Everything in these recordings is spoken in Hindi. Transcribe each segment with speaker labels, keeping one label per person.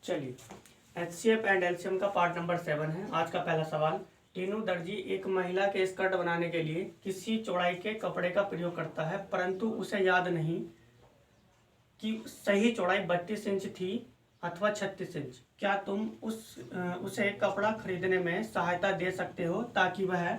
Speaker 1: चलिए, HCF एंड एलसीएम का पार्ट नंबर 7 है। आज का पहला सवाल, टीनू दर्जी एक महिला के स्कर्ट बनाने के लिए किसी चौड़ाई के कपड़े का प्रयोग करता है, परंतु उसे याद नहीं कि सही चौड़ाई 32 इंच थी अथवा 36 इंच। क्या तुम उसे कपड़ा खरीदने में सहायता दे सकते हो ताकि वह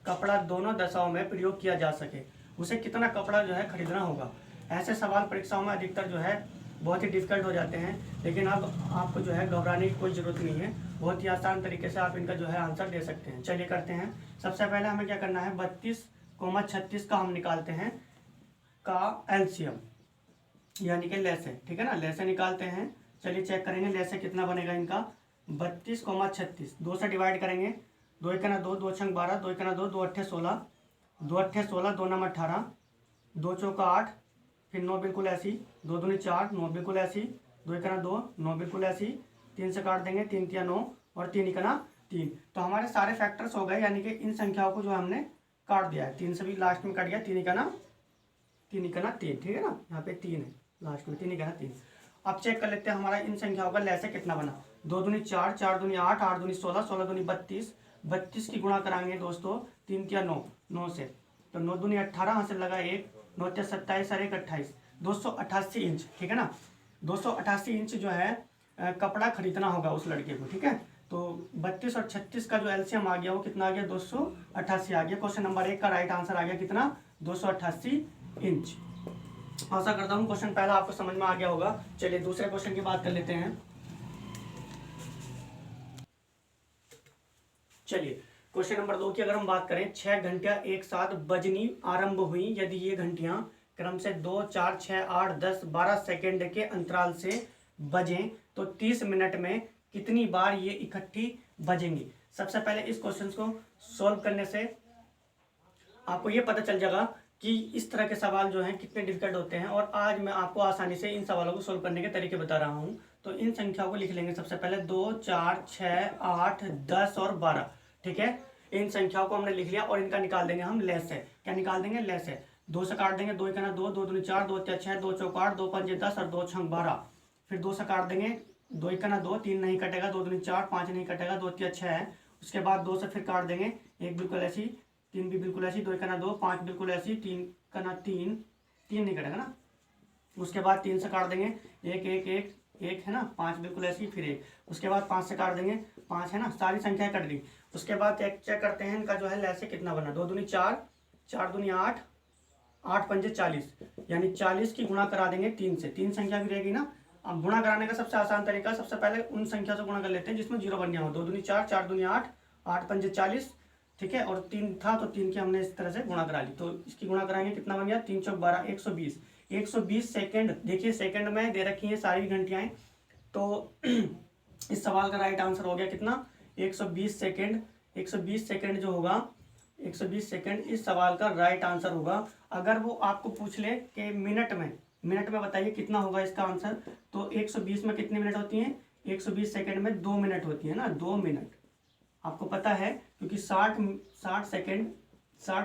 Speaker 1: कपड़ा दोनों दशाओं में प्रयोग किया जा सके? उसे कितना कपड़ा जो है खरीदना होगा। ऐसे सवाल परीक्षाओं में अधिकतर जो है बहुत ही डिफिकल्ट हो जाते हैं, लेकिन अब आपको जो है घबराने की कोई ज़रूरत नहीं है। बहुत ही आसान तरीके से आप इनका जो है आंसर दे सकते हैं। चलिए करते हैं। सबसे पहले हमें क्या करना है, 32, 36 का हम निकालते हैं का एलसीएम, यानी कि लैसे, ठीक है ना। लैसे निकालते हैं। चलिए चेक करेंगे लैसे कितना बनेगा इनका। 32, 2 से डिवाइड करेंगे। 2 एक ना 2, 2 छंग 12, 2 एक ना 2, 2 अट्ठे 16, 2 अट्ठे 16, 2 नम 18, 2 चौका 8, फिर 9 बिल्कुल ऐसी, 2 दूनी 4, 9 बिल्कुल ऐसी, 2 एक ना 2, 9 बिल्कुल ऐसी, 3 से काट देंगे, 3 तिया 9 और 3 एक ना 3। तो हमारे सारे फैक्टर्स हो गए, यानी कि इन संख्याओं को जो हमने काट दिया है। 3 से भी लास्ट में कट गया, 3 एक ना 3, ठीक है ना। यहाँ पे 3 है लास्ट में, 3 एक ना 3। अब चेक कर लेते हैं हमारा इन संख्याओं का लैसे कितना बना। 2 दूनी 4, 4 दूनी 8, 8 दूनी 16, 16 दूनी 32, 32 की गुणा कराएंगे दोस्तों 3 तिया 9, 9 से, तो 9 दूनी 18, यहाँ से लगा 1, 9 तिया 27 और 1 28, 288 इंच, ठीक है ना। 288 इंच जो है कपड़ा खरीदना होगा उस लड़के को, ठीक है। तो 32 और 36 का जो एलसीएम आ गया वो कितना आ गया, 288 आ गया। क्वेश्चन नंबर 1 का राइट आंसर आ गया कितना, 288 इंच। आशा करता हूँ क्वेश्चन पहला आपको समझ में आ गया होगा। चलिए दूसरे क्वेश्चन की बात कर लेते हैं। चलिए क्वेश्चन नंबर 2 की अगर हम बात करें, 6 घंटियां एक साथ बजनी आरंभ हुई यदि ये घंटियां क्रम से 2, 4, 6, 8, 10, 12 सेकेंड के अंतराल से बजें तो 30 मिनट में कितनी बार ये इकट्ठी बजेंगी। सबसे पहले इस क्वेश्चन को सॉल्व करने से आपको ये पता चल जाएगा कि इस तरह के सवाल जो हैं कितने डिफिकल्ट होते हैं, और आज मैं आपको आसानी से इन सवालों को सोल्व करने के तरीके बता रहा हूं। तो इन संख्याओं को लिख लेंगे सबसे पहले, 2, 4, 6, 8, 10 और 12, ठीक है। इन संख्याओं को हमने लिख लिया और इनका निकाल देंगे हम लैसे। क्या निकाल देंगे, लैसे। 2 से काट देंगे, 2 एक ना 2, 2 दूनी 4, 2 तिया 6, 2 चौका 8, 2 पंजे 10 और 2 छंग 12। फिर 2 से काट देंगे, 2 एक ना 2, 3 नहीं कटेगा, 2 दूनी 4, 5 नहीं कटेगा, 2 तिया 6 है। उसके बाद 2 से फिर काट देंगे, 1 बिल्कुल ऐसी, 3 भी बिल्कुल ऐसी, 2 एक ना 2, 5 बिल्कुल ऐसी, 3 का ना 3, 3 नहीं कटेगा ना। उसके बाद 3 से काट देंगे, 1 1 1 1 है ना, 5 बिल्कुल ऐसी, फिर 1। उसके बाद 5 से काट देंगे, 5 है ना, सारी संख्याएं कट गई। उसके बाद चेक करते हैं इनका जो है लैसे कितना बना। 2 दूनी 4, 4 दूनी 8, 8 पंजे 40, यानी 40 की गुणा करा देंगे 3 से, 3 संख्या भी रहेगी ना। अब गुणा कराने का सबसे आसान तरीका, सबसे पहले उन संख्या से गुणा कर लेते हैं जिसमें 0 बन गया हो। 2 दूनी 4, 4 दूनी 8, 8 पंजे 40, ठीक है। और 3 था तो 3 की हमने इस तरह से गुणा करा ली, तो इसकी गुणा कराएंगे, कितना बन गया, 3 चौक 12, 120। 120 सेकंड, देखिए सेकंड में दे रखी है सारी घंटियाएं, तो इस सवाल का राइट आंसर हो गया कितना, 120 सेकंड। 120 सेकंड जो होगा, 120 सेकंड इस सवाल का राइट आंसर होगा। अगर वो आपको पूछ ले कि मिनट में बताइए कितना होगा इसका आंसर, तो 120 में कितनी मिनट होती हैं, 120 सेकंड में 2 मिनट होती है ना, 2 मिनट। आपको पता है क्योंकि 60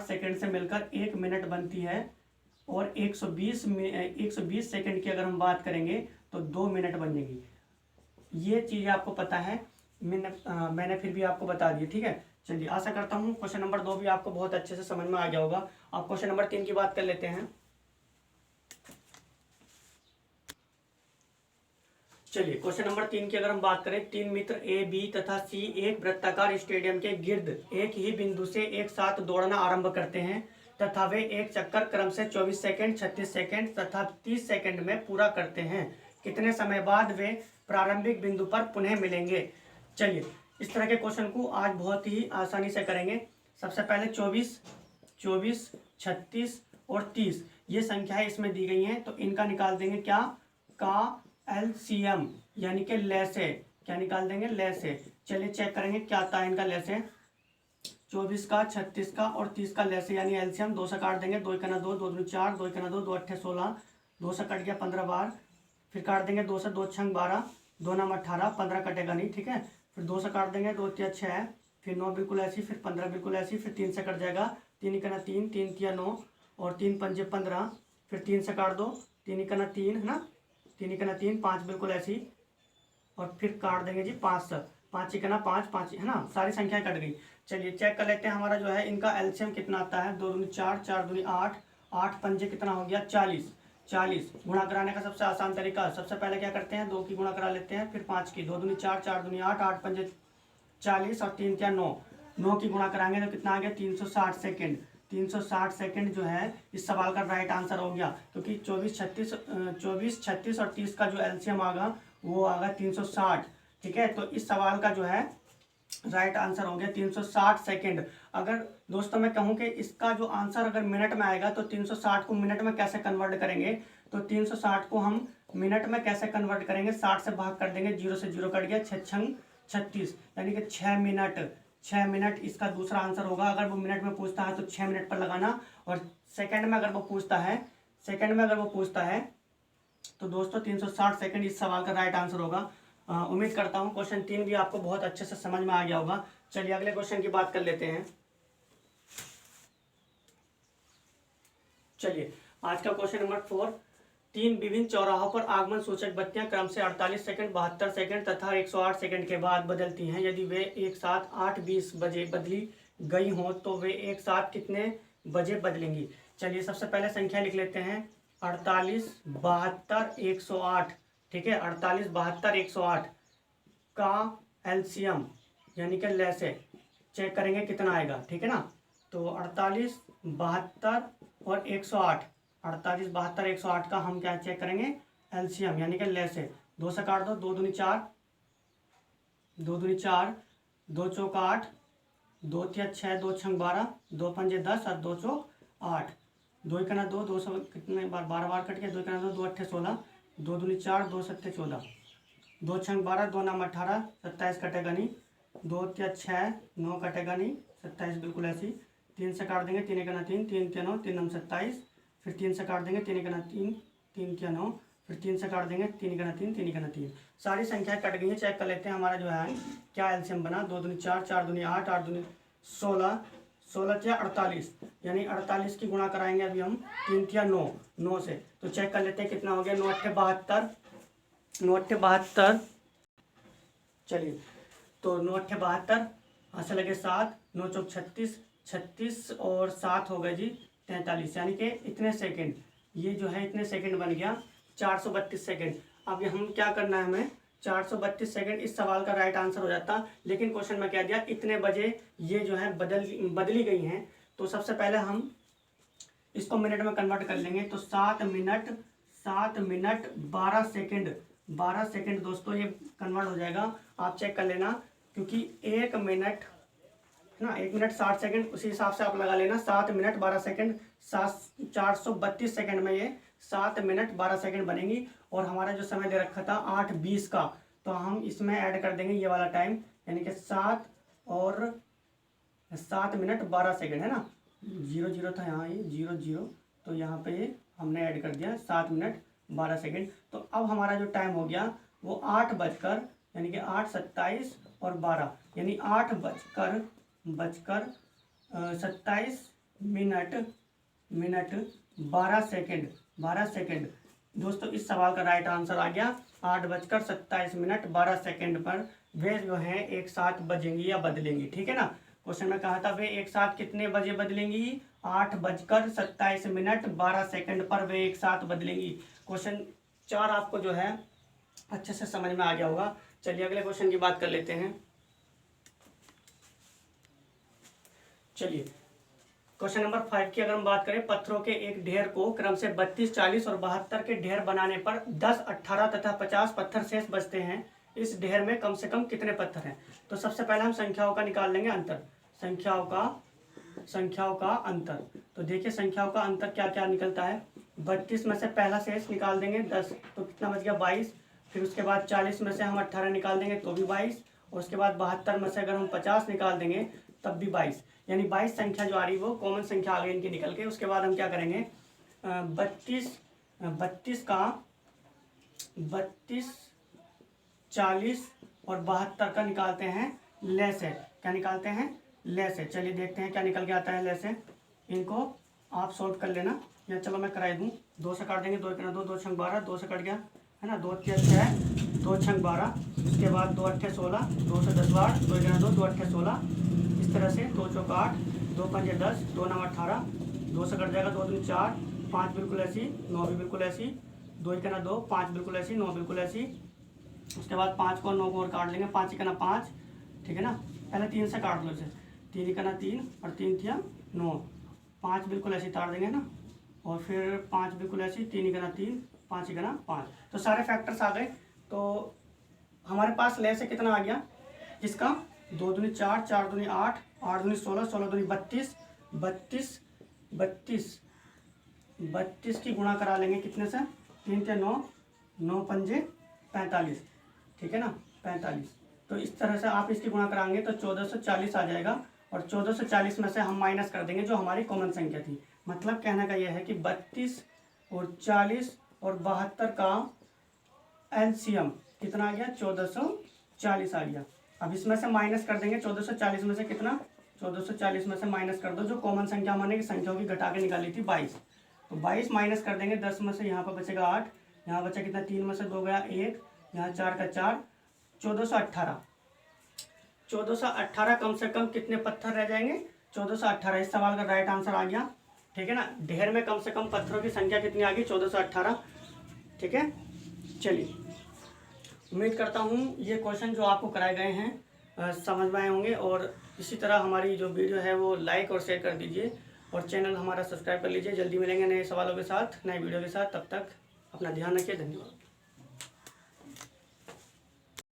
Speaker 1: सेकंड से मिलकर 1 मिनट बनती है, और 120 सेकंड की अगर हम बात करेंगे तो 2 मिनट बन जाएगी। ये चीज़ आपको पता है, मैंने फिर भी आपको बता दी, ठीक है। चलिए आशा करता हूँ क्वेश्चन नंबर 2 भी आपको बहुत अच्छे से समझ में आ गया होगा। अब क्वेश्चन नंबर 3 की बात कर लेते हैं। चलिए क्वेश्चन नंबर 3 की अगर हम बात करें, 3 मित्र ए, बी तथा सी एक वृत्ताकार स्टेडियम के गिर्द एक ही बिंदु से एक साथ दौड़ना आरंभ करते हैं तथा वे एक चक्कर क्रम से 24 सेकंड, 36 सेकंड तथा 30 सेकंड में पूरा करते हैं। कितने समय बाद वे प्रारंभिक बिंदु पर पुनः मिलेंगे। चलिए इस तरह के क्वेश्चन को आज बहुत ही आसानी से करेंगे। सबसे पहले 24, 36 और 30 ये संख्याएं इसमें दी गई हैं, तो इनका निकाल देंगे क्या, का एलसीएम, यानी कि लैसे। क्या निकाल देंगे, लैसे। चलिए चेक करेंगे क्या था इनका लैसे। 24 का, 36 का और 30 का लैसे यानी एलसीएम। 2 से काट देंगे, 2 एक ना 2, 2 दूनी 4, 2 एक ना 2, 2 अट्ठे 16, 2 से कट गया 15 बार। फिर काट देंगे 2 से, 2 छंग 12, 2 नम 18, 15 कटेगा नहीं, ठीक है। फिर 2 से काट देंगे, 2 तिया 6, फिर 9 बिल्कुल ऐसी, फिर 15 बिल्कुल ऐसी, फिर 3 से कट जाएगा, 3 एक ना 3, 3 तिया 9 और 3 पंजे 15, फिर 3 से काट दो, 3 एक ना 3 है ना, 3 एक ना 3, 5 बिल्कुल ऐसी और फिर काट देंगे जी 5 से, 5 चिकना 5, 5 है ना, सारी संख्याएं कट गई। चलिए चेक कर लेते हैं हमारा जो है इनका एलसीएम कितना आता है। 2 दूनी 4, 4 दूनी 8, 8 पंजे कितना हो गया 40, 40 गुणा कराने का सबसे आसान तरीका, सबसे पहले क्या करते हैं 2 की गुणा करा लेते हैं, फिर 5 की। 2 दूनी 4, 4 दूनी 8, 8 पंजे 40 और 3 क्या 9, 9 की गुणा कराएंगे तो कितना आ गया 360 सेकेंड। 360 सेकेंड जो है इस सवाल का राइट आंसर हो गया, क्योंकि 24, 36 और 30 का जो एलसीएम आगा वो आगा 360। ठीक है, तो इस सवाल का जो है राइट आंसर हो गया 360 सेकेंड। अगर दोस्तों मैं कहूँ कि इसका जो आंसर अगर मिनट में आएगा तो 360 को मिनट में कैसे कन्वर्ट करेंगे, तो 360 को हम मिनट में कैसे कन्वर्ट करेंगे, 60 से भाग कर देंगे, 0 से 0 कट गया, 6 छंग 36 यानी कि 6 मिनट। 6 मिनट इसका दूसरा आंसर होगा। अगर वो मिनट में पूछता है तो 6 मिनट पर लगाना, और सेकंड में अगर वो पूछता है, सेकंड में अगर वो पूछता है तो दोस्तों 360 सेकंड इस सवाल का राइट आंसर होगा। उम्मीद करता हूँ क्वेश्चन 3 भी आपको बहुत अच्छे से समझ में आ गया होगा। चलिए अगले क्वेश्चन की बात कर लेते हैं। चलिए आज का क्वेश्चन नंबर 4, 3 विभिन्न चौराहों पर आगमन सूचक बत्तियां क्रम से 48 सेकंड, 72 सेकंड तथा 108 सेकंड के बाद बदलती हैं। यदि वे एक साथ 8:20 बजे बदली गई हों तो वे एक साथ कितने बजे बदलेंगी। चलिए सबसे पहले संख्या लिख लेते हैं, 48, 72, 108। ठीक है, 48, 72, 108 का एलसीएम यानी कि लैसे चेक करेंगे कितना आएगा। ठीक है ना, तो 48, 72 और 108, 48, 72, 108 का हम क्या चेक करेंगे एलसीएम यानी कि लैसे। 2 से काट दो, 2 दूनी 4, 2 दूनी 4, 2 चौक 8, 2 तिया 6, 2 छंग 12, 2 पंजे 10 और 2 चौक 8, 2 इकना 2, 2 सौ कितने बार 12 बार कट गया, 2 इकना 2, 2 अट्ठे 16, 2 दूनी 4, 2 सत्ते 14, 2 छंग 12, 2 नाम 18, 27 कटेगा नहीं, 2 तिया 6, 9 कटेगा नहीं, 27 बिल्कुल ऐसी। 3 से काट देंगे, 3 इकना 3, 3 तिया 9, 3 नाम 27, फिर 3 से काट देंगे, 3 इकना 3, 3 तिया 9, फिर 3 से काट देंगे, 3 इकना 3, 3 इकना 3, सारी संख्याएं कट गई हैं। चेक कर लेते हैं हमारा जो है क्या एलसीएम बना। 2 दूनी 4, 4 दूनी 8, 8 दूनी 16, 16 तिया 48 यानी 48 की गुणा कराएंगे अभी हम, 3 तिया 9, 9 से, तो चेक कर लेते हैं कितना हो गया, 9 अट्ठे 72, 9 अट्ठे 72। चलिए तो 9 अट्ठे 72, हाँ से लगे 7, 9 चौक 36, 36 और 7 हो गए जी 43 यानी कि इतने सेकंड, ये जो है इतने सेकंड बन गया 432 सेकंड। अब हम क्या करना है हमें, 432 सेकंड इस सवाल का राइट आंसर हो जाता, लेकिन क्वेश्चन में क्या दिया इतने बजे ये जो है बदली गई हैं। तो सबसे पहले हम इसको मिनट में कन्वर्ट कर लेंगे, तो 7 मिनट 12 सेकंड, 12 सेकंड दोस्तों ये कन्वर्ट हो जाएगा। आप चेक कर लेना, क्योंकि 1 मिनट है ना, 1 मिनट 60 सेकंड, उसी हिसाब से आप लगा लेना। 7 मिनट 12 सेकंड, 432 सेकंड में ये 7 मिनट 12 सेकंड बनेंगी। और हमारा जो समय दे रखा था 8:20 का, तो हम इसमें ऐड कर देंगे ये वाला टाइम, यानी कि 7 और 7 मिनट 12 सेकंड है ना, 0 था यहाँ, ये 0 तो यहाँ पे ये हमने ऐड कर दिया 7 मिनट 12 सेकंड। तो अब हमारा जो टाइम हो गया वो 8 बजकर यानी कि 8, 27 और 12 यानी 8 बजकर 27 मिनट 12 सेकंड, 12 सेकंड। दोस्तों इस सवाल का राइट आंसर आ गया 8 बजकर 27 मिनट 12 सेकंड पर वे जो हैं एक साथ बजेंगी या बदलेंगी। ठीक है ना, क्वेश्चन में कहा था वे एक साथ कितने बजे बदलेंगी, 8 बजकर 27 मिनट 12 सेकंड पर वे एक साथ बदलेंगी। क्वेश्चन 4 आपको जो है अच्छे से समझ में आ गया होगा। चलिए अगले क्वेश्चन की बात कर लेते हैं। चलिए क्वेश्चन नंबर 5 की अगर हम बात करें, पत्थरों के एक ढेर को क्रम से 32, 40 और 72 के ढेर बनाने पर 10, 18 तथा 50 पत्थर शेष बचते हैं। इस ढेर में कम से कम कितने पत्थर हैं। तो सबसे पहले हम संख्याओं का निकाल लेंगे अंतर, संख्याओं का अंतर। तो देखिए संख्याओं का अंतर क्या क्या निकलता है। 32 में से पहला शेष निकाल देंगे 10, तो कितना बच गया 22। फिर उसके बाद 40 में से हम 18 निकाल देंगे तो भी 22, और उसके बाद 72 में से अगर हम 50 निकाल देंगे तब भी 22, यानी 22 संख्या जो आ रही है वो कॉमन संख्या आ गई इनकी निकल के। उसके बाद हम क्या करेंगे, 32 का 32, 40 और 72 का निकालते हैं लेस है। क्या निकालते हैं, लेस है। चलिए देखते हैं क्या निकल के आता है लेस है। इनको आप सॉल्व कर लेना, या चलो मैं कराई दूँ। 2 से काट देंगे, 2 इकना 2, 2 छंग 12, 2 से कट गया है ना, 2 6 6, 2 6 12, इसके बाद 2 8 16, 2 से 10 8, 2 11 2, 2 8 16, इस तरह से 2 चौक 8, 2 5 10, 2 9 18, 2 से कट जाएगा 2 2 4, 5 बिल्कुल ऐसी, 9 भी बिल्कुल ऐसी, 2 1 2, 5 बिल्कुल ऐसी, 9 बिल्कुल ऐसी। उसके बाद 5 को 9 को और काट लेंगे, 5 1 5, ठीक है ना। पहले 3 से काट लो इसे, 3 1 3 और 3 3 9, 5 बिल्कुल ऐसी तार देंगे ना, और फिर 5 बिल्कुल ऐसी, 3 1 3, 5 1 5। तो सारे फैक्टर्स आ गए। तो हमारे पास ले से कितना आ गया इसका, 2 दूनी 4, 4 दूनी 8, 8 दूनी 16, 16 दूनी 32, 32 32 32 की गुणा करा लेंगे कितने से, 3 3 9, 9 पंजे 45, ठीक है ना, 45। तो इस तरह से आप इसकी गुणा कराएंगे तो 1440 आ जाएगा, और 1440 में से हम माइनस कर देंगे जो हमारी कॉमन संख्या थी। मतलब कहने का यह है कि 32 और 40 और 72 का एलसीएम कितना आ गया, 1440 आ गया। अब इसमें से माइनस कर देंगे 1440 में से कितना, 1440 में से माइनस कर दो जो कॉमन संख्या हमने संख्याओं की घटा के निकाली थी 22, तो 22 माइनस कर देंगे 10 में से, यहाँ पर बचेगा 8, यहाँ बचा कितना, 3 में से 2 गया 1, यहाँ 4 का 4, 1418। 1418 कम से कम कितने पत्थर रह जाएंगे, 1418। इस सवाल का राइट आंसर आ गया, ठीक है ना। ढेर में कम से कम पत्थरों की संख्या कितनी आ गई, 1418, ठीक है। चलिए, उम्मीद करता हूँ ये क्वेश्चन जो आपको कराए गए हैं समझ में आए होंगे, और इसी तरह हमारी जो वीडियो है वो लाइक और शेयर कर दीजिए, और चैनल हमारा सब्सक्राइब कर लीजिए। जल्दी मिलेंगे नए सवालों के साथ, नए वीडियो के साथ, तब तक अपना ध्यान रखिए, धन्यवाद।